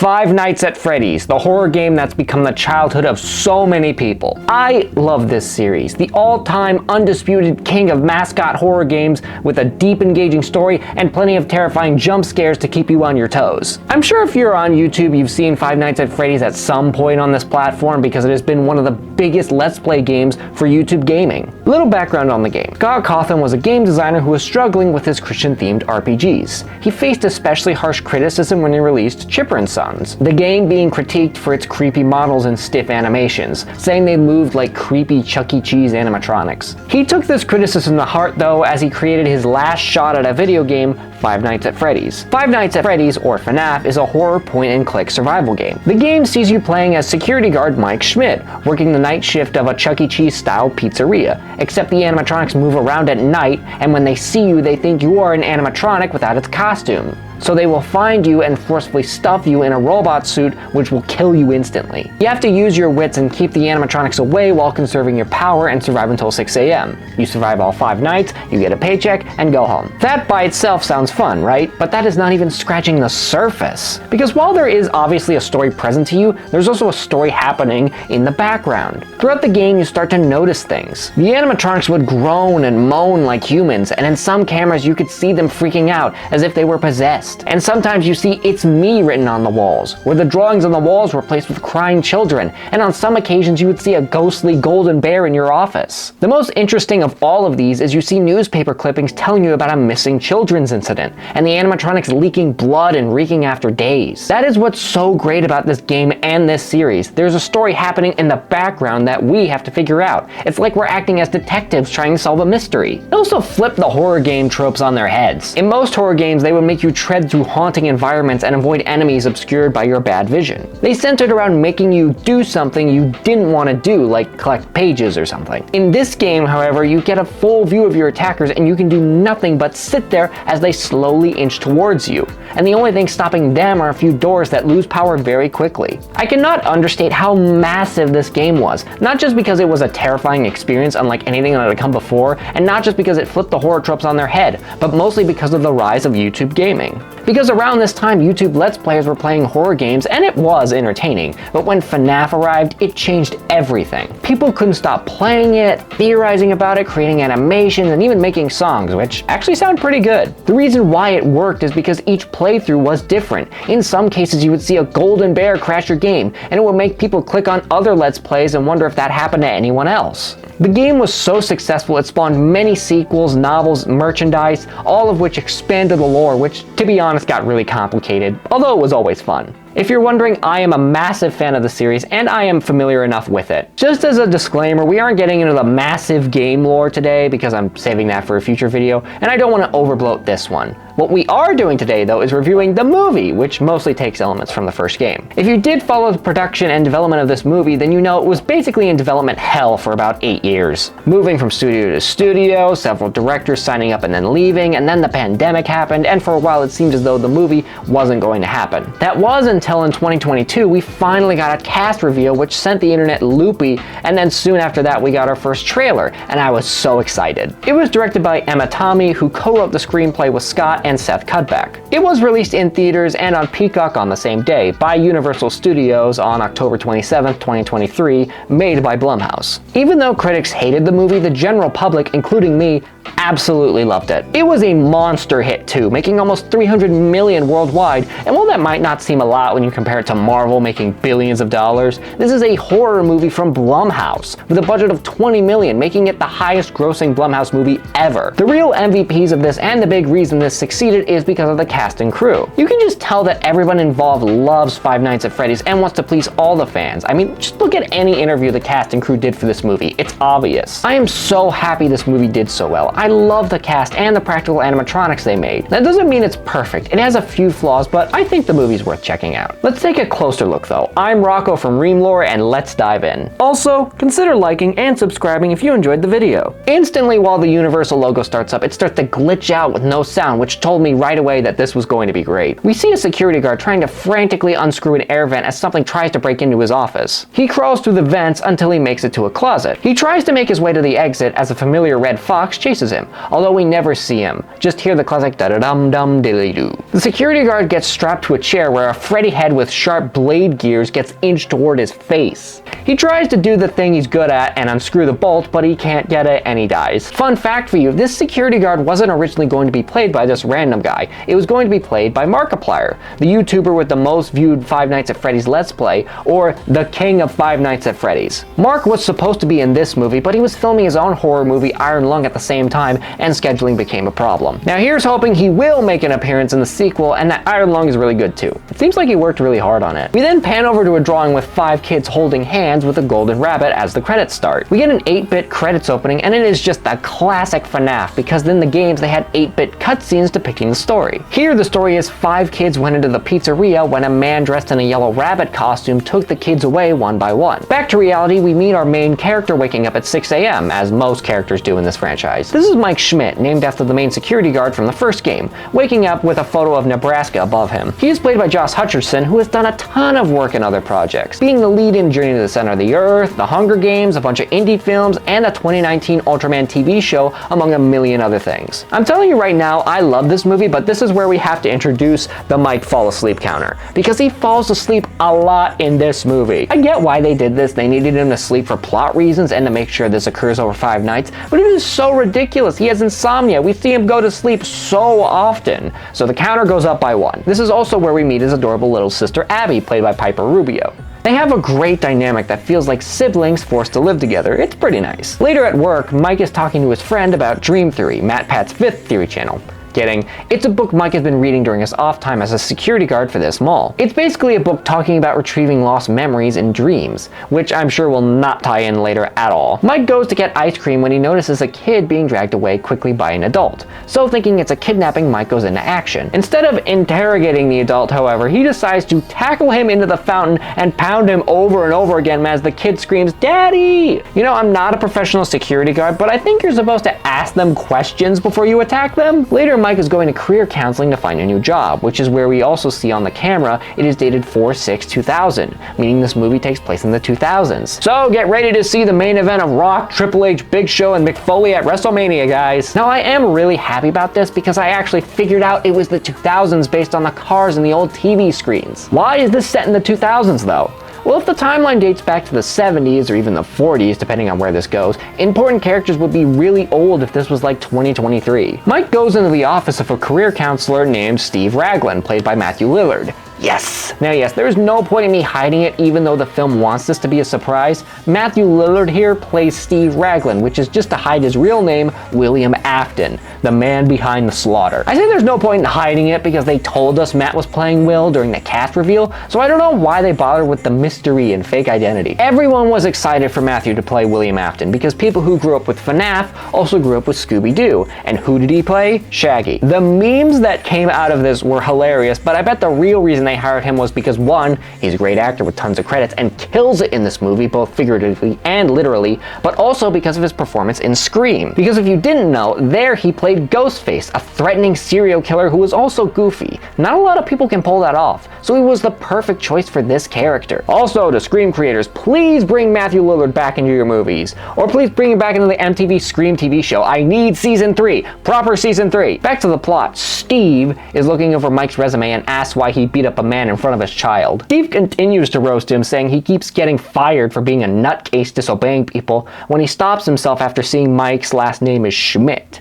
Five Nights at Freddy's, the horror game that's become the childhood of so many people. I love this series, the all-time undisputed king of mascot horror games with a deep engaging story and plenty of terrifying jump scares to keep you on your toes. I'm sure if you're on YouTube you've seen Five Nights at Freddy's at some point on this platform because it has been one of the biggest Let's Play games for YouTube gaming. A little background on the game. Scott Cawthon was a game designer who was struggling with his Christian-themed RPGs. He faced especially harsh criticism when he released Chipper & Sons, the game being critiqued for its creepy models and stiff animations, saying they moved like creepy Chuck E. Cheese animatronics. He took this criticism to heart though as he created his last shot at a video game, Five Nights at Freddy's. Five Nights at Freddy's, or FNAF, is a horror point-and-click survival game. The game sees you playing as security guard Mike Schmidt, working the night shift of a Chuck E. Cheese-style pizzeria, except the animatronics move around at night, and when they see you, they think you are an animatronic without its costume. So they will find you and forcefully stuff you in a robot suit, which will kill you instantly. You have to use your wits and keep the animatronics away while conserving your power and survive until 6 a.m. You survive all 5 nights, you get a paycheck, and go home. That by itself sounds fun, right? But that is not even scratching the surface. Because while there is obviously a story present to you, there's also a story happening in the background. Throughout the game, you start to notice things. The animatronics would groan and moan like humans, and in some cameras you could see them freaking out as if they were possessed. And sometimes you see "It's me" written on the walls, where the drawings on the walls were placed with crying children, and on some occasions you would see a ghostly golden bear in your office. The most interesting of all of these is you see newspaper clippings telling you about a missing children's incident, and the animatronics leaking blood and reeking after days. That is what's so great about this game and this series. There's a story happening in the background that we have to figure out. It's like we're acting as detectives trying to solve a mystery. It also flipped the horror game tropes on their heads. In most horror games, they would make you tread through haunting environments and avoid enemies obscured by your bad vision. They centered around making you do something you didn't want to do, like collect pages or something. In this game, however, you get a full view of your attackers and you can do nothing but sit there as they slowly inch towards you. And the only thing stopping them are a few doors that lose power very quickly. I cannot understate how massive this game was, not just because it was a terrifying experience unlike anything that had come before, and not just because it flipped the horror tropes on their head, but mostly because of the rise of YouTube gaming. Because around this time, YouTube Let's Players were playing horror games, and it was entertaining, but when FNAF arrived, it changed everything. People couldn't stop playing it, theorizing about it, creating animations, and even making songs, which actually sound pretty good. The reason why it worked is because each playthrough was different. In some cases, you would see a golden bear crash your game, and it would make people click on other Let's Plays and wonder if that happened to anyone else. The game was so successful it spawned many sequels, novels, merchandise, all of which expanded the lore, which, to be honest, got really complicated, although it was always fun. If you're wondering, I am a massive fan of the series, and I am familiar enough with it. Just as a disclaimer, we aren't getting into the massive game lore today because I'm saving that for a future video, and I don't want to overbloat this one. What we are doing today, though, is reviewing the movie, which mostly takes elements from the first game. If you did follow the production and development of this movie, then you know it was basically in development hell for about 8 years. Moving from studio to studio, several directors signing up and then leaving, and then the pandemic happened, and for a while it seemed as though the movie wasn't going to happen. That was until in 2022, we finally got a cast reveal which sent the internet loopy, and then soon after that we got our first trailer, and I was so excited. It was directed by Emma Tommy, who co-wrote the screenplay with Scott and Seth Cudback. It was released in theaters and on Peacock on the same day by Universal Studios on October 27, 2023, made by Blumhouse. Even though critics hated the movie, the general public, including me, absolutely loved it. It was a monster hit too, making almost $300 million worldwide, and while that might not seem a lot when you compare it to Marvel making billions of dollars, this is a horror movie from Blumhouse, with a budget of $20 million, making it the highest grossing Blumhouse movie ever. The real MVPs of this, and the big reason this succeeded, is because of the cast and crew. You can just tell that everyone involved loves Five Nights at Freddy's and wants to please all the fans. I mean, just look at any interview the cast and crew did for this movie. It's obvious. I am so happy this movie did so well. I love the cast and the practical animatronics they made. That doesn't mean it's perfect. It has a few flaws, but I think the movie's worth checking out. Let's take a closer look though. I'm Rocko from Reamlore, and let's dive in. Also, consider liking and subscribing if you enjoyed the video. Instantly while the Universal logo starts up, it starts to glitch out with no sound, which told me right away that this was going to be great. We see a security guard trying to frantically unscrew an air vent as something tries to break into his office. He crawls through the vents until he makes it to a closet. He tries to make his way to the exit as a familiar red fox chases him, although we never see him, just hear the classic da-da-dum-dum-diddly-doo. The security guard gets strapped to a chair where a Freddy head with sharp blade gears gets inched toward his face. He tries to do the thing he's good at and unscrew the bolt, but he can't get it and he dies. Fun fact for you, this security guard wasn't originally going to be played by this random guy. It was going to be played by Markiplier, the YouTuber with the most viewed Five Nights at Freddy's Let's Play, or the king of Five Nights at Freddy's. Mark was supposed to be in this movie, but he was filming his own horror movie Iron Lung at the same time, and scheduling became a problem. Now here's hoping he will make an appearance in the sequel, and that Iron Lung is really good too. It seems like he worked really hard on it. We then pan over to a drawing with 5 kids holding hands with a golden rabbit as the credits start. We get an 8-bit credits opening, and it is just a classic FNAF, because in the games they had 8-bit cutscenes depicting the story. Here the story is 5 kids went into the pizzeria when a man dressed in a yellow rabbit costume took the kids away one by one. Back to reality, we meet our main character waking up at 6 a.m., as most characters do in this franchise. This is Mike Schmidt, named after the main security guard from the first game, waking up with a photo of Nebraska above him. He is played by Josh Hutcherson, who has done a ton of work in other projects, being the lead in Journey to the Center of the Earth, The Hunger Games, a bunch of indie films, and a 2019 Ultraman TV show, among a million other things. I'm telling you right now, I love this movie, but this is where we have to introduce the Mike fall asleep counter, because he falls asleep a lot in this movie. I get why they did this, they needed him to sleep for plot reasons and to make sure this occurs over 5 nights, but it is so ridiculous. He has insomnia. We see him go to sleep so often. So the counter goes up by 1. This is also where we meet his adorable little sister Abby, played by Piper Rubio. They have a great dynamic that feels like siblings forced to live together. It's pretty nice. Later at work, Mike is talking to his friend about Dream Theory, Matt Pat's 5th theory channel. Kidding. It's a book Mike has been reading during his off time as a security guard for this mall. It's basically a book talking about retrieving lost memories in dreams, which I'm sure will not tie in later at all. Mike goes to get ice cream when he notices a kid being dragged away quickly by an adult. So thinking it's a kidnapping, Mike goes into action. Instead of interrogating the adult, however, he decides to tackle him into the fountain and pound him over and over again as the kid screams, "Daddy!" You know, I'm not a professional security guard, but I think you're supposed to ask them questions before you attack them. Later, Mike is going to career counseling to find a new job, which is where we also see on the camera it is dated 4/6/2000, meaning this movie takes place in the 2000s. So get ready to see the main event of Rock, Triple H, Big Show, and Mick Foley at WrestleMania, guys. Now I am really happy about this because I actually figured out it was the 2000s based on the cars and the old TV screens. Why is this set in the 2000s though? Well, if the timeline dates back to the 70s or even the 40s, depending on where this goes, important characters would be really old if this was like 2023. Mike goes into the office of a career counselor named Steve Raglan, played by Matthew Lillard. Yes! Now yes, there is no point in me hiding it even though the film wants this to be a surprise. Matthew Lillard here plays Steve Raglan, which is just to hide his real name, William Afton, the man behind the slaughter. I say there's no point in hiding it because they told us Matt was playing Will during the cast reveal, so I don't know why they bothered with the mystery and fake identity. Everyone was excited for Matthew to play William Afton because people who grew up with FNAF also grew up with Scooby-Doo. And who did he play? Shaggy. The memes that came out of this were hilarious, but I bet the real reason they hired him was because 1, he's a great actor with tons of credits and kills it in this movie, both figuratively and literally, but also because of his performance in Scream. Because if you didn't know, there he played Ghostface, a threatening serial killer who was also goofy. Not a lot of people can pull that off, so he was the perfect choice for this character. Also, to Scream creators, please bring Matthew Lillard back into your movies, or please bring him back into the MTV Scream TV show. I need season 3, proper season 3. Back to the plot. Steve is looking over Mike's resume and asks why he beat up a man in front of his child. Steve continues to roast him, saying he keeps getting fired for being a nutcase disobeying people when he stops himself after seeing Mike's last name is Schmidt.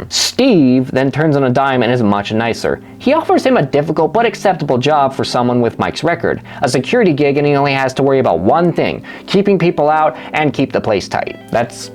Steve then turns on a dime and is much nicer. He offers him a difficult but acceptable job for someone with Mike's record, a security gig, and he only has to worry about one thing, keeping people out and keep the place tight. That's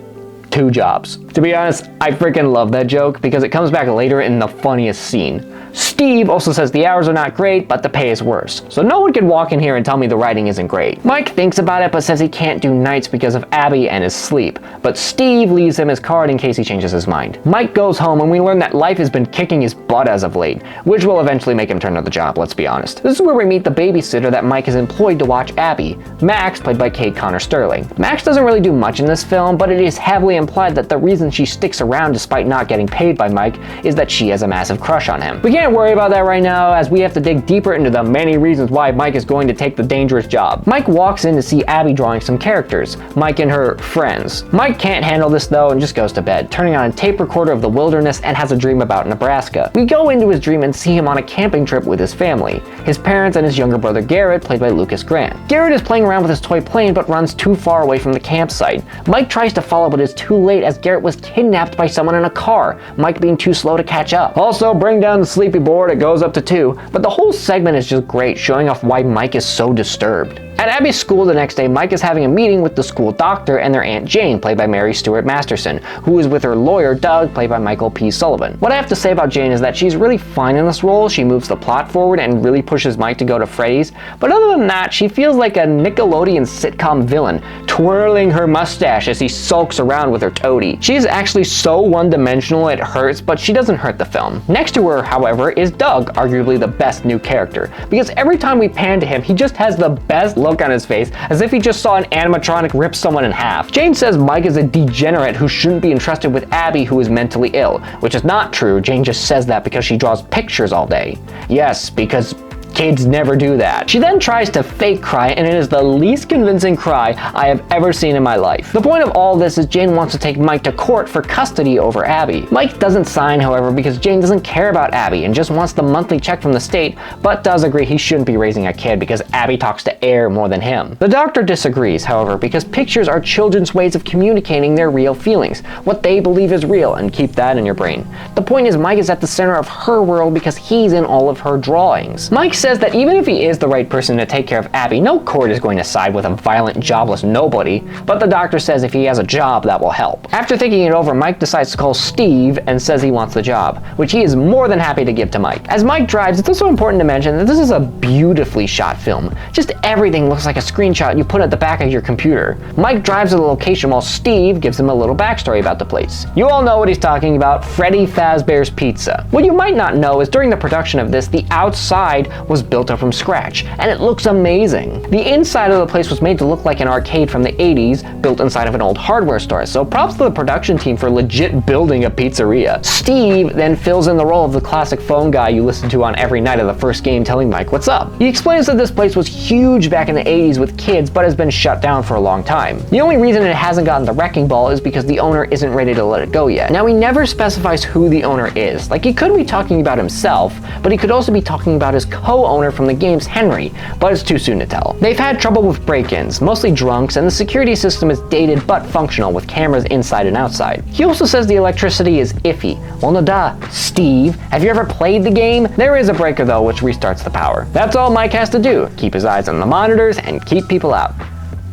2 jobs. To be honest, I freaking love that joke because it comes back later in the funniest scene. Steve also says the hours are not great, but the pay is worse. So no one can walk in here and tell me the writing isn't great. Mike thinks about it, but says he can't do nights because of Abby and his sleep. But Steve leaves him his card in case he changes his mind. Mike goes home and we learn that life has been kicking his butt as of late, which will eventually make him turn to the job, let's be honest. This is where we meet the babysitter that Mike is employed to watch Abby, Max, played by Kate Connor Sterling. Max doesn't really do much in this film, but it is heavily implied that the reason she sticks around despite not getting paid by Mike is that she has a massive crush on him. We can't worry about that right now, as we have to dig deeper into the many reasons why Mike is going to take the dangerous job. Mike walks in to see Abby drawing some characters, Mike and her friends. Mike can't handle this though and just goes to bed, turning on a tape recorder of the wilderness and has a dream about Nebraska. We go into his dream and see him on a camping trip with his family, his parents and his younger brother Garrett, played by Lucas Grant. Garrett is playing around with his toy plane but runs too far away from the campsite. Mike tries to follow but is too late as Garrett was kidnapped by someone in a car, Mike being too slow to catch up. Also, bring down the sleepy board, it goes up to 2, but the whole segment is just great, showing off why Mike is so disturbed. At Abby's school the next day, Mike is having a meeting with the school doctor and their Aunt Jane, played by Mary Stuart Masterson, who is with her lawyer Doug, played by Michael P. Sullivan. What I have to say about Jane is that she's really fine in this role. She moves the plot forward and really pushes Mike to go to Freddy's, but other than that, she feels like a Nickelodeon sitcom villain, twirling her mustache as he sulks around with her toady. She is actually so one-dimensional it hurts, but she doesn't hurt the film. Next to her, however, is Doug, arguably the best new character, because every time we pan to him, he just has the best look on his face, as if he just saw an animatronic rip someone in half. Jane says Mike is a degenerate who shouldn't be entrusted with Abby, who is mentally ill, which is not true. Jane just says that because she draws pictures all day. Yes, because kids never do that. She then tries to fake cry, and it is the least convincing cry I have ever seen in my life. The point of all this is Jane wants to take Mike to court for custody over Abby. Mike doesn't sign, however, because Jane doesn't care about Abby and just wants the monthly check from the state, but does agree he shouldn't be raising a kid because Abby talks to air more than him. The doctor disagrees, however, because pictures are children's ways of communicating their real feelings, what they believe is real, and keep that in your brain. The point is Mike is at the center of her world because he's in all of her drawings. Mike says that even if he is the right person to take care of Abby, no court is going to side with a violent, jobless nobody, but the doctor says if he has a job, that will help. After thinking it over, Mike decides to call Steve and says he wants the job, which he is more than happy to give to Mike. As Mike drives, it's also important to mention that this is a beautifully shot film. Just everything looks like a screenshot you put at the back of your computer. Mike drives to the location while Steve gives him a little backstory about the place. You all know what he's talking about, Freddy Fazbear's Pizza. What you might not know is during the production of this, the outside was built up from scratch, and it looks amazing. The inside of the place was made to look like an arcade from the 80s, built inside of an old hardware store, so props to the production team for legit building a pizzeria. Steve then fills in the role of the classic phone guy you listen to on every night of the first game telling Mike what's up. He explains that this place was huge back in the 80s with kids, but has been shut down for a long time. The only reason it hasn't gotten the wrecking ball is because the owner isn't ready to let it go yet. Now, he never specifies who the owner is. Like, he could be talking about himself, but he could also be talking about his co-owner from the game's Henry, but it's too soon to tell. They've had trouble with break-ins, mostly drunks, and the security system is dated but functional with cameras inside and outside. He also says the electricity is iffy. Well, no duh, Steve. Have you ever played the game? There is a breaker though, which restarts the power. That's all Mike has to do, keep his eyes on the monitors and keep people out.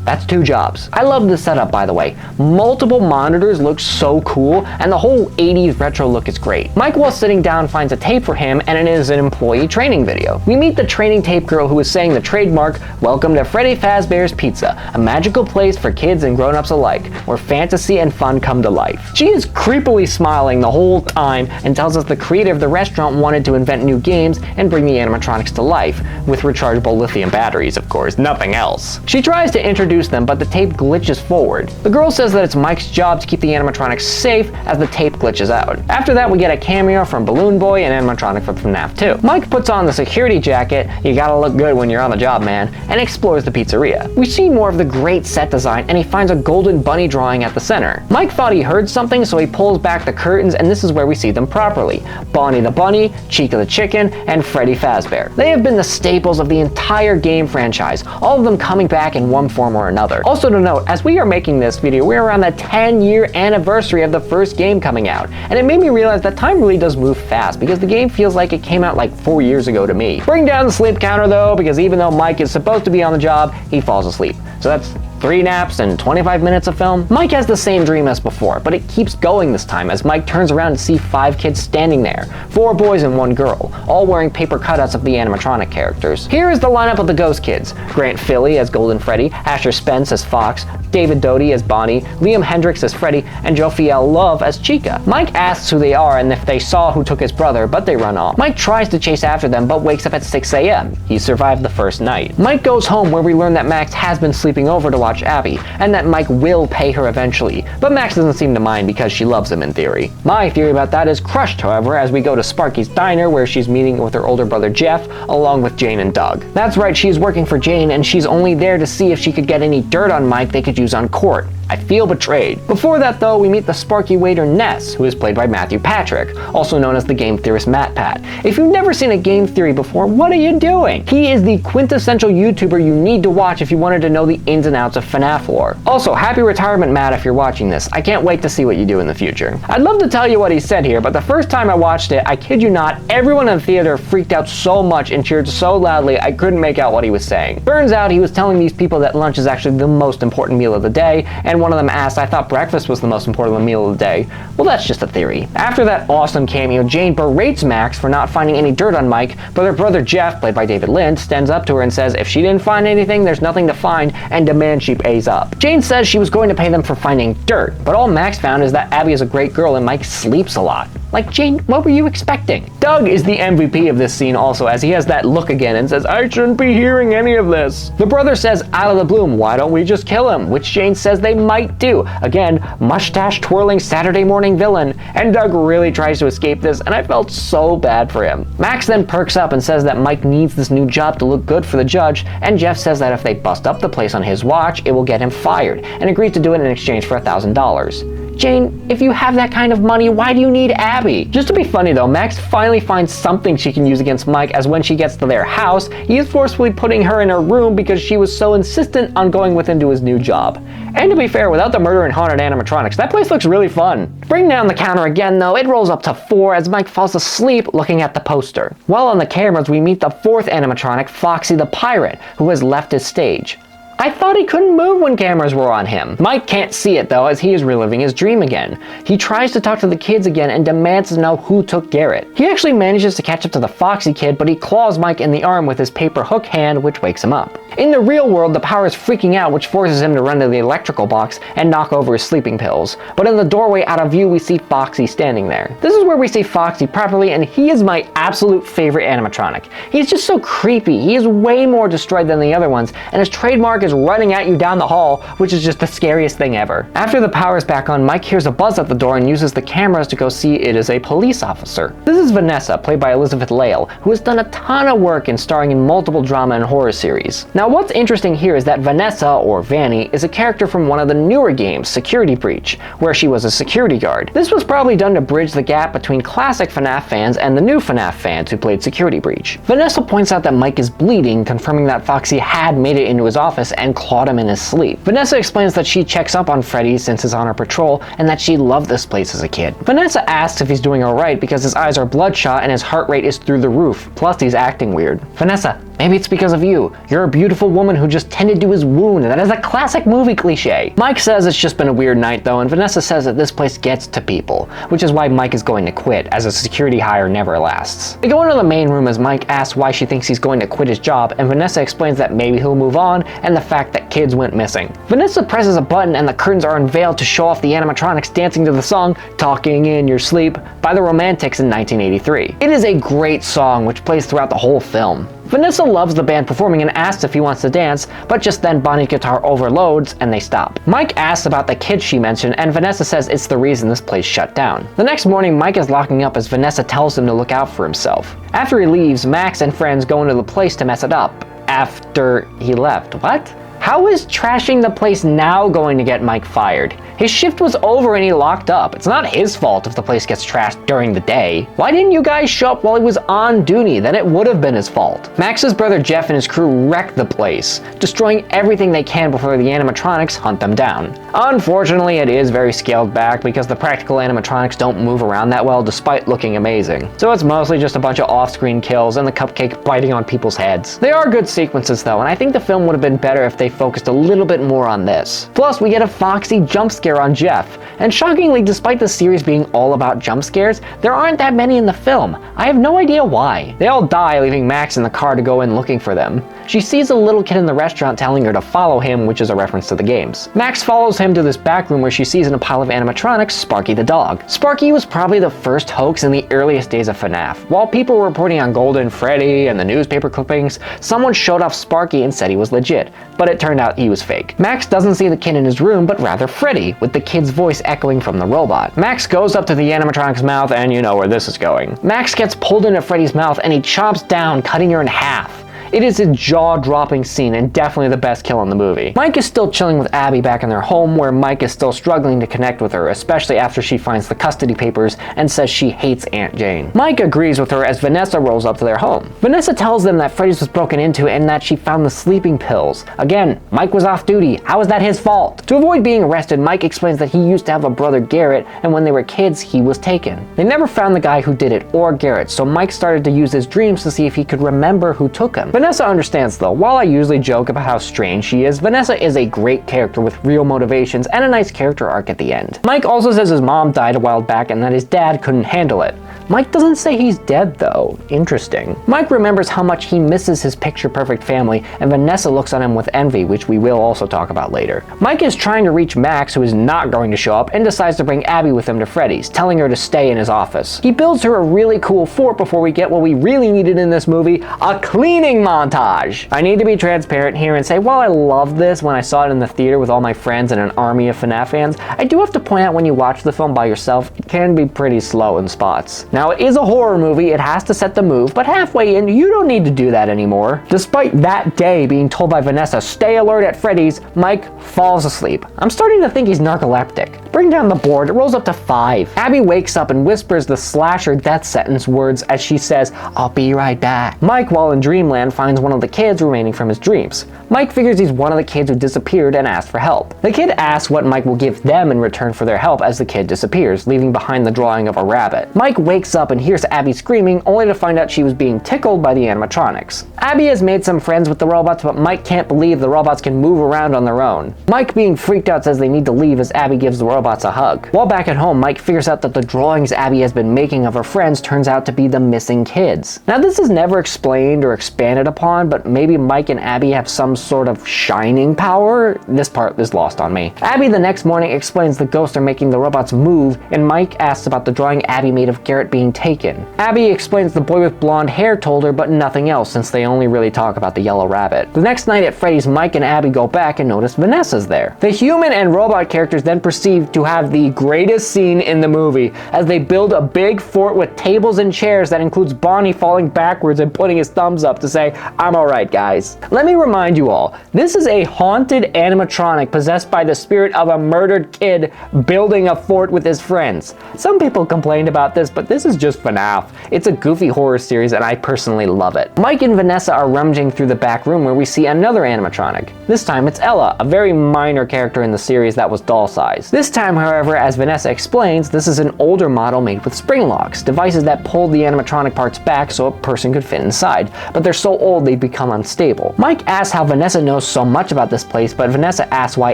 That's 2 jobs. I love the setup, by the way. Multiple monitors look so cool, and the whole 80s retro look is great. Mike, while sitting down, finds a tape for him, and it is an employee training video. We meet the training tape girl who is saying the trademark, "Welcome to Freddy Fazbear's Pizza, a magical place for kids and grown-ups alike, where fantasy and fun come to life." She is creepily smiling the whole time and tells us the creator of the restaurant wanted to invent new games and bring the animatronics to life, with rechargeable lithium batteries, of course, nothing else. She tries to introduce them, but the tape glitches forward. The girl says that it's Mike's job to keep the animatronics safe as the tape glitches out. After that, we get a cameo from Balloon Boy and animatronic from FNAF 2. Mike puts on the security jacket, you gotta look good when you're on the job, man, and explores the pizzeria. We see more of the great set design, and he finds a golden bunny drawing at the center. Mike thought he heard something, so he pulls back the curtains, and this is where we see them properly. Bonnie the Bunny, Chica the Chicken, and Freddy Fazbear. They have been the staples of the entire game franchise, all of them coming back in one form or another. Also to note, as we are making this video, we're around the 10-year anniversary of the first game coming out, and it made me realize that time really does move fast, because the game feels like it came out like 4 years ago to me. Bring down the sleep counter though, because even though Mike is supposed to be on the job, he falls asleep. So that's 3 naps and 25 minutes of film? Mike has the same dream as before, but it keeps going this time as Mike turns around to see 5 kids standing there, 4 boys and 1 girl, all wearing paper cutouts of the animatronic characters. Here is the lineup of the Ghost Kids: Grant Philly as Golden Freddy, Asher Spence as Fox, David Doty as Bonnie, Liam Hendricks as Freddy, and Jophiel Love as Chica. Mike asks who they are and if they saw who took his brother, but they run off. Mike tries to chase after them, but wakes up at 6 a.m. He survived the first night. Mike goes home, where we learn that Max has been sleeping over to watch Abby, and that Mike will pay her eventually, but Max doesn't seem to mind because she loves him in theory. My theory about that is crushed, however, as we go to Sparky's diner, where she's meeting with her older brother Jeff, along with Jane and Doug. That's right, she's working for Jane, and she's only there to see if she could get any dirt on Mike they could use on court. I feel betrayed. Before that though, we meet the Sparky waiter Ness, who is played by Matthew Patrick, also known as the game theorist MatPat. If you've never seen a game theory before, what are you doing? He is the quintessential YouTuber you need to watch if you wanted to know the ins and outs of FNAF lore. Also, happy retirement, Matt, if you're watching this. I can't wait to see what you do in the future. I'd love to tell you what he said here, but the first time I watched it, I kid you not, everyone in the theater freaked out so much and cheered so loudly I couldn't make out what he was saying. Turns out he was telling these people that lunch is actually the most important meal of the day, and one of them asked, "I thought breakfast was the most important meal of the day." Well, that's just a theory. After that awesome cameo, Jane berates Max for not finding any dirt on Mike, but her brother Jeff, played by David Lind, stands up to her and says if she didn't find anything, there's nothing to find, and demands she pays up. Jane says she was going to pay them for finding dirt, but all Max found is that Abby is a great girl and Mike sleeps a lot. Like, Jane, what were you expecting? Doug is the MVP of this scene also, as he has that look again and says, "I shouldn't be hearing any of this." The brother says out of the blue, "Why don't we just kill him?" Which Jane says they might do. Again, mustache twirling Saturday morning villain. And Doug really tries to escape this, and I felt so bad for him. Max then perks up and says that Mike needs this new job to look good for the judge, and Jeff says that if they bust up the place on his watch, it will get him fired, and agrees to do it in exchange for $1,000. Jane, if you have that kind of money, why do you need Abby? Just to be funny though, Max finally finds something she can use against Mike, as when she gets to their house, he is forcefully putting her in her room because she was so insistent on going with him to his new job. And to be fair, without the murder and haunted animatronics, that place looks really fun. Bring down the counter again though, it rolls up to 4 as Mike falls asleep looking at the poster. While on the cameras, we meet the 4th animatronic, Foxy the Pirate, who has left his stage. I thought he couldn't move when cameras were on him. Mike can't see it though, as he is reliving his dream again. He tries to talk to the kids again and demands to know who took Garrett. He actually manages to catch up to the Foxy kid, but he claws Mike in the arm with his paper hook hand, which wakes him up. In the real world, the power is freaking out, which forces him to run to the electrical box and knock over his sleeping pills. But in the doorway out of view, we see Foxy standing there. This is where we see Foxy properly, and he is my absolute favorite animatronic. He's just so creepy. He is way more destroyed than the other ones, and his trademark is running at you down the hall, which is just the scariest thing ever. After the power is back on, Mike hears a buzz at the door and uses the cameras to go see it is a police officer. This is Vanessa, played by Elizabeth Lail, who has done a ton of work in starring in multiple drama and horror series. Now what's interesting here is that Vanessa, or Vanny, is a character from one of the newer games, Security Breach, where she was a security guard. This was probably done to bridge the gap between classic FNAF fans and the new FNAF fans who played Security Breach. Vanessa points out that Mike is bleeding, confirming that Foxy had made it into his office and clawed him in his sleep. Vanessa explains that she checks up on Freddy since he's on her patrol, and that she loved this place as a kid. Vanessa asks if he's doing alright because his eyes are bloodshot and his heart rate is through the roof, plus he's acting weird. Vanessa, maybe it's because of you. You're a beautiful woman who just tended to his wound. That is a classic movie cliche. Mike says it's just been a weird night though, and Vanessa says that this place gets to people, which is why Mike is going to quit, as a security hire never lasts. They go into the main room as Mike asks why she thinks he's going to quit his job, and Vanessa explains that maybe he'll move on, and the fact that kids went missing. Vanessa presses a button and the curtains are unveiled to show off the animatronics dancing to the song Talking in Your Sleep by the Romantics in 1983. It is a great song which plays throughout the whole film. Vanessa loves the band performing and asks if he wants to dance, but just then Bonnie's guitar overloads and they stop. Mike asks about the kids she mentioned, and Vanessa says it's the reason this place shut down. The next morning, Mike is locking up as Vanessa tells him to look out for himself. After he leaves, Max and friends go into the place to mess it up. After he left. What? How is trashing the place now going to get Mike fired? His shift was over and he locked up. It's not his fault if the place gets trashed during the day. Why didn't you guys show up while he was on duty? Then it would have been his fault. Max's brother Jeff and his crew wreck the place, destroying everything they can before the animatronics hunt them down. Unfortunately, it is very scaled back because the practical animatronics don't move around that well despite looking amazing. So it's mostly just a bunch of off-screen kills and the cupcake biting on people's heads. They are good sequences though, and I think the film would have been better if they focused a little bit more on this. Plus, we get a foxy jump scare on Jeff. And shockingly, despite the series being all about jump scares, there aren't that many in the film. I have no idea why. They all die, leaving Max in the car to go in looking for them. She sees a little kid in the restaurant telling her to follow him, which is a reference to the games. Max follows him to this back room where she sees in a pile of animatronics Sparky the dog. Sparky was probably the first hoax in the earliest days of FNAF. While people were reporting on Golden Freddy and the newspaper clippings, someone showed off Sparky and said he was legit, but it turned out he was fake. Max doesn't see the kid in his room, but rather Freddy, with the kid's voice echoing from the robot. Max goes up to the animatronic's mouth, and you know where this is going. Max gets pulled into Freddy's mouth and he chomps down, cutting her in half. It is a jaw-dropping scene and definitely the best kill in the movie. Mike is still chilling with Abby back in their home, where Mike is still struggling to connect with her, especially after she finds the custody papers and says she hates Aunt Jane. Mike agrees with her as Vanessa rolls up to their home. Vanessa tells them that Freddy's was broken into and that she found the sleeping pills. Again, Mike was off duty. How is that his fault? To avoid being arrested, Mike explains that he used to have a brother Garrett, and when they were kids, he was taken. They never found the guy who did it or Garrett, so Mike started to use his dreams to see if he could remember who took him. Vanessa understands though. While I usually joke about how strange she is, Vanessa is a great character with real motivations and a nice character arc at the end. Mike also says his mom died a while back and that his dad couldn't handle it. Mike doesn't say he's dead though. Interesting. Mike remembers how much he misses his picture-perfect family, and Vanessa looks on him with envy, which we will also talk about later. Mike is trying to reach Max, who is not going to show up, and decides to bring Abby with him to Freddy's, telling her to stay in his office. He builds her a really cool fort before we get what we really needed in this movie, a cleaning montage. I need to be transparent here and say, while I loved this when I saw it in the theater with all my friends and an army of FNAF fans, I do have to point out when you watch the film by yourself, it can be pretty slow in spots. Now, it is a horror movie, it has to set the mood, but halfway in, you don't need to do that anymore. Despite that day being told by Vanessa, stay alert at Freddy's, Mike falls asleep. I'm starting to think he's narcoleptic. Bring down the board, it rolls up to 5. Abby wakes up and whispers the slasher death sentence words as she says, I'll be right back. Mike, while in Dreamland, finds one of the kids remaining from his dreams. Mike figures he's one of the kids who disappeared and asks for help. The kid asks what Mike will give them in return for their help as the kid disappears, leaving behind the drawing of a rabbit. Mike wakes up and hears Abby screaming, only to find out she was being tickled by the animatronics. Abby has made some friends with the robots, but Mike can't believe the robots can move around on their own. Mike, being freaked out, says they need to leave as Abby gives the robots a hug. While back at home, Mike figures out that the drawings Abby has been making of her friends turns out to be the missing kids. Now, this is never explained or expanded upon, but maybe Mike and Abby have some sort of shining power? This part is lost on me. Abby the next morning explains the ghosts are making the robots move, and Mike asks about the drawing Abby made of Garrett being taken. Abby explains the boy with blonde hair told her, but nothing else, since they only really talk about the yellow rabbit. The next night at Freddy's, Mike and Abby go back and notice Vanessa's there. The human and robot characters then proceed to have the greatest scene in the movie, as they build a big fort with tables and chairs that includes Bonnie falling backwards and putting his thumbs up to say, I'm alright guys. Let me remind you all, this is a haunted animatronic possessed by the spirit of a murdered kid building a fort with his friends. Some people complained about this, but this is just FNAF. It's a goofy horror series and I personally love it. Mike and Vanessa are rummaging through the back room where we see another animatronic. This time it's Ella, a very minor character in the series that was doll sized. This time, however, as Vanessa explains, this is an older model made with spring locks, devices that pulled the animatronic parts back so a person could fit inside, but they're so old they've become unstable. Mike asks how Vanessa knows so much about this place, but Vanessa asks why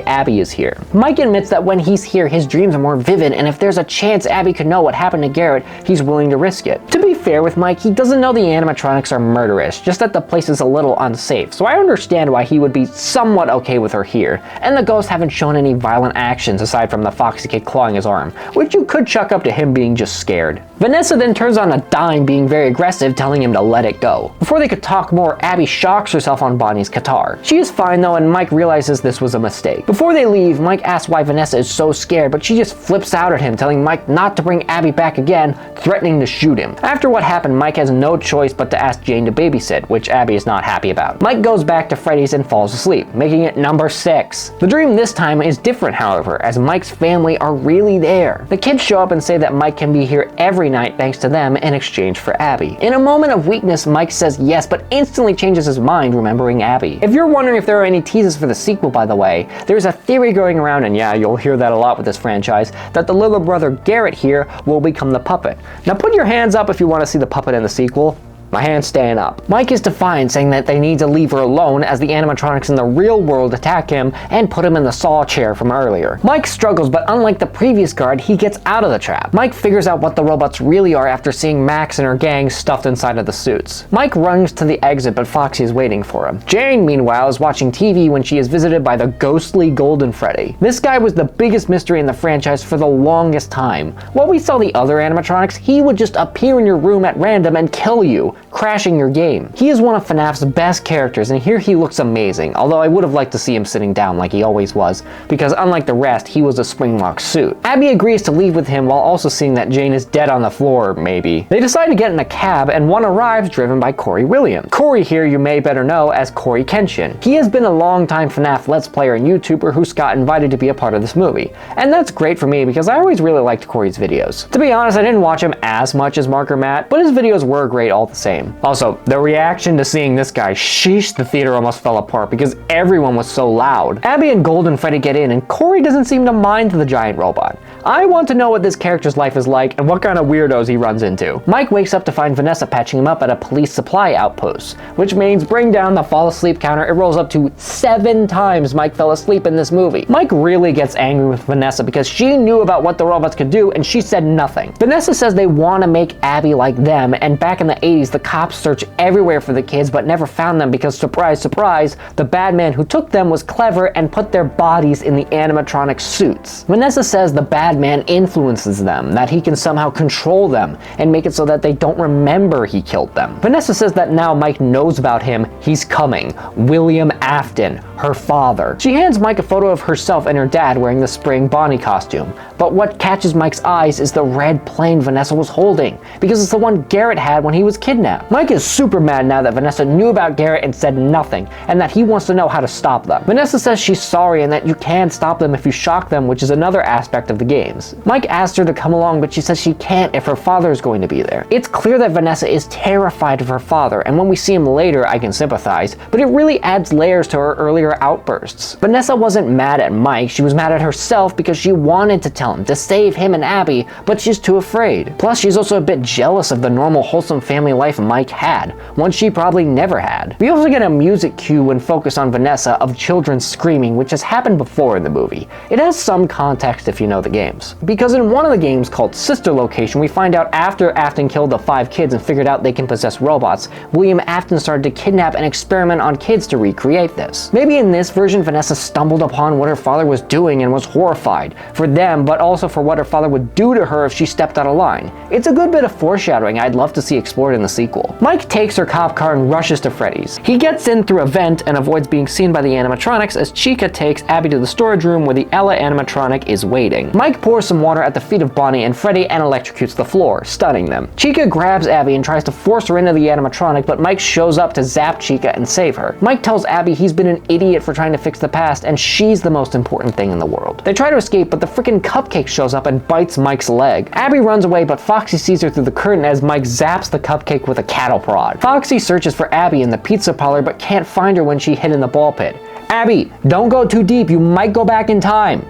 Abby is here. Mike admits that when he's here, his dreams are more vivid, and if there's a chance Abby could know what happened to Garrett, he's willing to risk it. To be fair with Mike, he doesn't know the animatronics are murderous, just that the place is a little unsafe, so I understand why he would be somewhat okay with her here. And the ghosts haven't shown any violent actions aside from the foxy kid clawing his arm, which you could chalk up to him being just scared. Vanessa then turns on a dime being very aggressive, telling him to let it go. Before they could talk more, Abby shocks herself on Bonnie's guitar. She is fine though, and Mike realizes this was a mistake. Before they leave, Mike asks why Vanessa is so scared, but she just flips out at him, telling Mike not to bring Abby back again, threatening to shoot him. After what happened, Mike has no choice but to ask Jane to babysit, which Abby is not happy about. Mike goes back to Freddy's and falls asleep, making it number 6. The dream this time is different, however, as Mike's family are really there. The kids show up and say that Mike can be here every night thanks to them in exchange for Abby. In a moment of weakness, Mike says yes, but instantly changes his mind, remembering Abby. If you're wondering if there are any teases for the sequel, by the way, there's a theory going around, and yeah, you'll hear that a lot with this franchise, that the little brother Garrett here will become the puppet. Now put your hands up if you want to see the puppet in the sequel. My hand's staying up. Mike is defiant, saying that they need to leave her alone as the animatronics in the real world attack him and put him in the saw chair from earlier. Mike struggles, but unlike the previous guard, he gets out of the trap. Mike figures out what the robots really are after seeing Max and her gang stuffed inside of the suits. Mike runs to the exit, but Foxy is waiting for him. Jane, meanwhile, is watching TV when she is visited by the ghostly Golden Freddy. This guy was the biggest mystery in the franchise for the longest time. While we saw the other animatronics, he would just appear in your room at random and kill you, crashing your game. He is one of FNAF's best characters, and here he looks amazing, although I would have liked to see him sitting down like he always was, because unlike the rest, he was a spring-locked suit. Abby agrees to leave with him while also seeing that Jane is dead on the floor, maybe. They decide to get in a cab, and one arrives driven by Corey Williams. Corey here you may better know as Corey Kenshin. He has been a long-time FNAF Let's Player and YouTuber who got invited to be a part of this movie, and that's great for me because I always really liked Corey's videos. To be honest, I didn't watch him as much as Mark or Matt, but his videos were great all the same. Also, the reaction to seeing this guy, sheesh, the theater almost fell apart because everyone was so loud. Abby and Golden Freddy get in, and Corey doesn't seem to mind the giant robot. I want to know what this character's life is like and what kind of weirdos he runs into. Mike wakes up to find Vanessa patching him up at a police supply outpost, which means bring down the fall asleep counter. It rolls up to 7 times Mike fell asleep in this movie. Mike really gets angry with Vanessa because she knew about what the robots could do and she said nothing. Vanessa says they want to make Abby like them, and back in the 80s the cops searched everywhere for the kids but never found them because, surprise surprise, the bad man who took them was clever and put their bodies in the animatronic suits. Vanessa says the bad man influences them, that he can somehow control them and make it so that they don't remember he killed them. Vanessa says that now Mike knows about him, he's coming. William Afton, her father. She hands Mike a photo of herself and her dad wearing the spring Bonnie costume, but what catches Mike's eyes is the red plane Vanessa was holding, because it's the one Garrett had when he was kidnapped. Mike is super mad now that Vanessa knew about Garrett and said nothing, and that he wants to know how to stop them. Vanessa says she's sorry and that you can stop them if you shock them, which is another aspect of the games. Mike asks her to come along, but she says she can't if her father is going to be there. It's clear that Vanessa is terrified of her father, and when we see him later, I can sympathize, but it really adds layers to her earlier outbursts. Vanessa wasn't mad at Mike, she was mad at herself because she wanted to tell him, to save him and Abby, but she's too afraid. Plus, she's also a bit jealous of the normal wholesome family life Mike had, one she probably never had. We also get a music cue when focused on Vanessa of children screaming, which has happened before in the movie. It has some context if you know the games. Because in one of the games called Sister Location, we find out after Afton killed the 5 kids and figured out they can possess robots, William Afton started to kidnap and experiment on kids to recreate this. Maybe in this version, Vanessa stumbled upon what her father was doing and was horrified for them, but also for what her father would do to her if she stepped out of line. It's a good bit of foreshadowing I'd love to see explored in the sequel. Mike takes her cop car and rushes to Freddy's. He gets in through a vent and avoids being seen by the animatronics as Chica takes Abby to the storage room where the Ella animatronic is waiting. Mike pours some water at the feet of Bonnie and Freddy and electrocutes the floor, stunning them. Chica grabs Abby and tries to force her into the animatronic, but Mike shows up to zap Chica and save her. Mike tells Abby he's been an idiot for trying to fix the past and she's the most important thing in the world. They try to escape, but the freaking cupcake shows up and bites Mike's leg. Abby runs away, but Foxy sees her through the curtain as Mike zaps the cupcake with a cattle prod. Foxy searches for Abby in the pizza parlor but can't find her when she hid in the ball pit. Abby, don't go too deep, you might go back in time.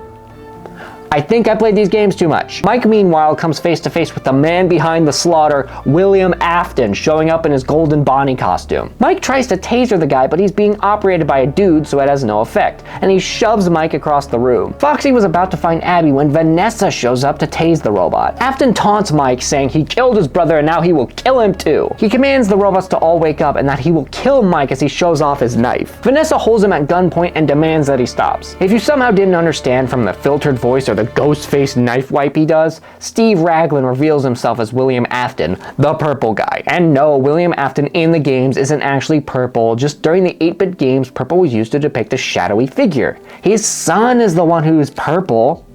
I think I played these games too much. Mike, meanwhile, comes face to face with the man behind the slaughter, William Afton, showing up in his golden Bonnie costume. Mike tries to taser the guy, but he's being operated by a dude, so it has no effect, and he shoves Mike across the room. Foxy was about to find Abby when Vanessa shows up to tase the robot. Afton taunts Mike, saying he killed his brother and now he will kill him too. He commands the robots to all wake up and that he will kill Mike as he shows off his knife. Vanessa holds him at gunpoint and demands that he stops. If you somehow didn't understand from the filtered voice or the ghost-faced knife wipe he does, Steve Raglan reveals himself as William Afton, the purple guy. And no, William Afton in the games isn't actually purple, just during the 8-bit games, purple was used to depict a shadowy figure. His son is the one who is purple.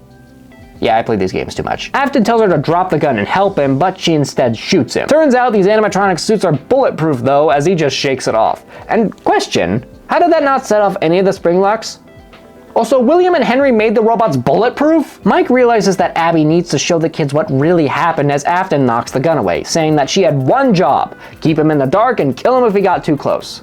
Yeah, I played these games too much. Afton tells her to drop the gun and help him, but she instead shoots him. Turns out these animatronic suits are bulletproof though, as he just shakes it off. And question, how did that not set off any of the spring locks? Also, William and Henry made the robots bulletproof? Mike realizes that Abby needs to show the kids what really happened as Afton knocks the gun away, saying that she had one job, keep him in the dark and kill him if he got too close.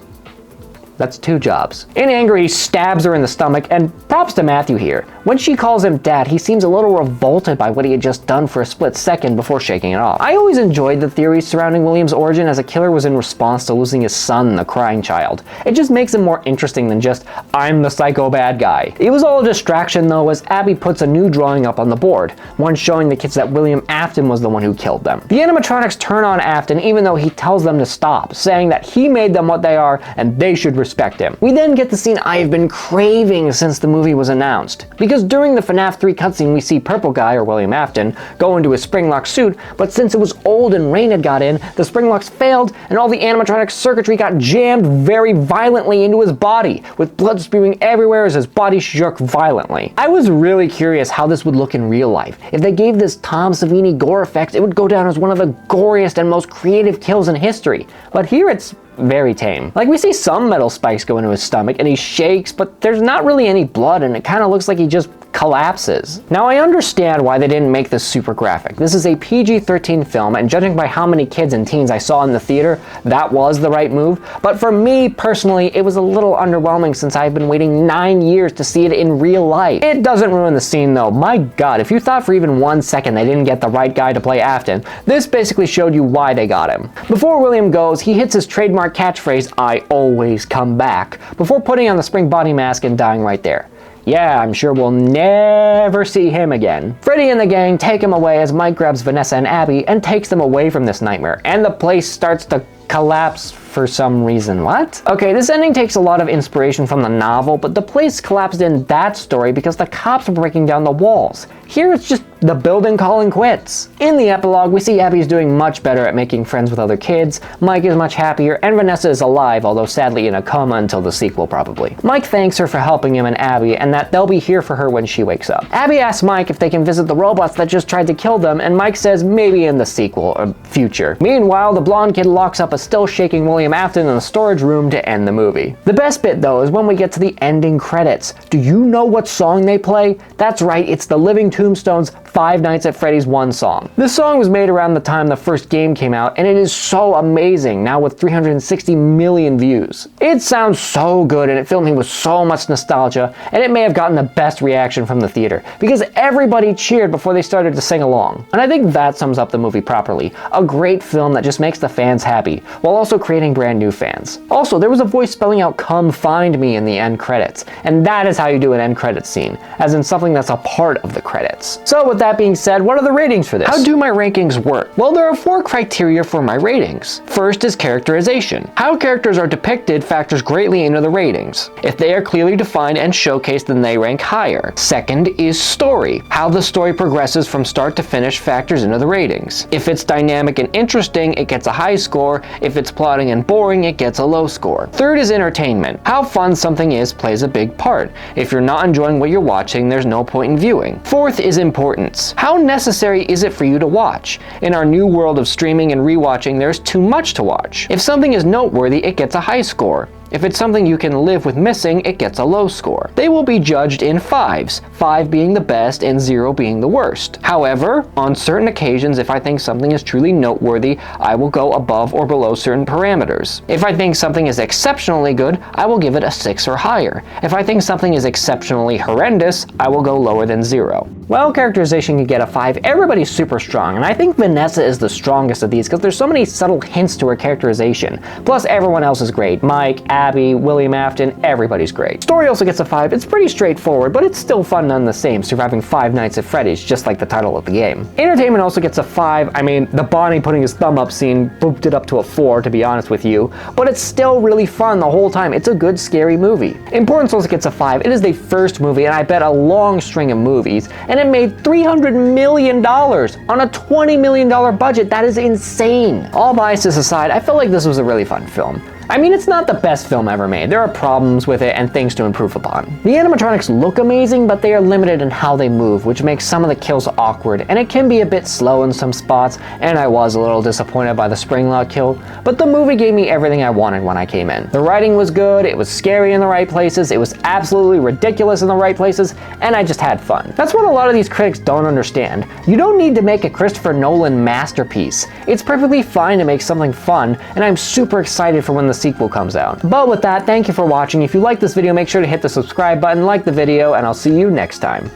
That's 2 jobs. In anger, he stabs her in the stomach, and props to Matthew here. When she calls him dad, he seems a little revolted by what he had just done for a split second before shaking it off. I always enjoyed the theories surrounding William's origin as a killer was in response to losing his son, the crying child. It just makes him more interesting than just, I'm the psycho bad guy. It was all a distraction though, as Abby puts a new drawing up on the board, one showing the kids that William Afton was the one who killed them. The animatronics turn on Afton even though he tells them to stop, saying that he made them what they are and they should respect him. We then get the scene I have been craving since the movie was announced, because during the FNAF 3 cutscene we see Purple Guy, or William Afton, go into his spring-lock suit, but since it was old and rain had got in, the spring locks failed and all the animatronic circuitry got jammed very violently into his body, with blood spewing everywhere as his body shook violently. I was really curious how this would look in real life. If they gave this Tom Savini gore effect, it would go down as one of the goriest and most creative kills in history, but here it's very tame. Like, we see some metal spikes go into his stomach and he shakes, but there's not really any blood and it kind of looks like he just collapses. Now, I understand why they didn't make this super graphic. This is a PG-13 film, and judging by how many kids and teens I saw in the theater, that was the right move. But for me personally, it was a little underwhelming since I've been waiting 9 years to see it in real life. It doesn't ruin the scene though. My god, if you thought for even 1 second they didn't get the right guy to play Afton, this basically showed you why they got him. Before William goes, he hits his trademark catchphrase, "I always come back," before putting on the spring body mask and dying right there. Yeah, I'm sure we'll never see him again. Freddy and the gang take him away as Mike grabs Vanessa and Abby and takes them away from this nightmare, and the place starts to collapse for some reason. What? Okay, this ending takes a lot of inspiration from the novel, but the place collapsed in that story because the cops were breaking down the walls. Here it's just the building calling quits. In the epilogue, we see Abby's doing much better at making friends with other kids, Mike is much happier, and Vanessa is alive, although sadly in a coma until the sequel probably. Mike thanks her for helping him and Abby, and that they'll be here for her when she wakes up. Abby asks Mike if they can visit the robots that just tried to kill them, and Mike says maybe in the sequel or future. Meanwhile, the blonde kid locks up a still shaking William Afton in the storage room to end the movie. The best bit though is when we get to the ending credits. Do you know what song they play? That's right, it's the Living Tombstone's Five Nights at Freddy's 1 song. This song was made around the time the first game came out, and it is so amazing, now with 360 million views. It sounds so good, and it filled me with so much nostalgia, and it may have gotten the best reaction from the theater, because everybody cheered before they started to sing along. And I think that sums up the movie properly. A great film that just makes the fans happy, while also creating brand new fans. Also, there was a voice spelling out "come find me" in the end credits, and that is how you do an end credits scene, as in something that's a part of the credits. So with that being said, what are the ratings for this? How do my rankings work? Well, there are 4 criteria for my ratings. First is characterization. How characters are depicted factors greatly into the ratings. If they are clearly defined and showcased, then they rank higher. Second is story. How the story progresses from start to finish factors into the ratings. If it's dynamic and interesting, it gets a high score. If it's plotting and boring, it gets a low score. Third is entertainment. How fun something is plays a big part. If you're not enjoying what you're watching, there's no point in viewing. Fourth is importance. How necessary is it for you to watch? In our new world of streaming and rewatching, there's too much to watch. If something is noteworthy, it gets a high score. If it's something you can live with missing, it gets a low score. They will be judged in 5s, 5 being the best and 0 being the worst. However, on certain occasions, if I think something is truly noteworthy, I will go above or below certain parameters. If I think something is exceptionally good, I will give it a 6 or higher. If I think something is exceptionally horrendous, I will go lower than 0. Well, characterization can get a 5. Everybody's super strong, and I think Vanessa is the strongest of these because there's so many subtle hints to her characterization. Plus, everyone else is great. Mike, Abby, William Afton, everybody's great. Story also gets a 5. It's pretty straightforward, but it's still fun none the same, surviving 5 Nights at Freddy's, just like the title of the game. Entertainment also gets a 5. I mean, the Bonnie putting his thumb up scene booped it up to a 4, to be honest with you, but it's still really fun the whole time. It's a good, scary movie. Importance also gets a 5. It is the first movie, and I bet a long string of movies, and it made $300 million on a $20 million budget. That is insane. All biases aside, I felt like this was a really fun film. I mean, it's not the best film ever made. There are problems with it and things to improve upon. The animatronics look amazing, but they are limited in how they move, which makes some of the kills awkward, and it can be a bit slow in some spots, and I was a little disappointed by the spring-lock kill, but the movie gave me everything I wanted when I came in. The writing was good, it was scary in the right places, it was absolutely ridiculous in the right places, and I just had fun. That's what a lot of these critics don't understand. You don't need to make a Christopher Nolan masterpiece. It's perfectly fine to make something fun, and I'm super excited for when the the sequel comes out. But with that, thank you for watching. If you like this video, make sure to hit the subscribe button, like the video, and I'll see you next time.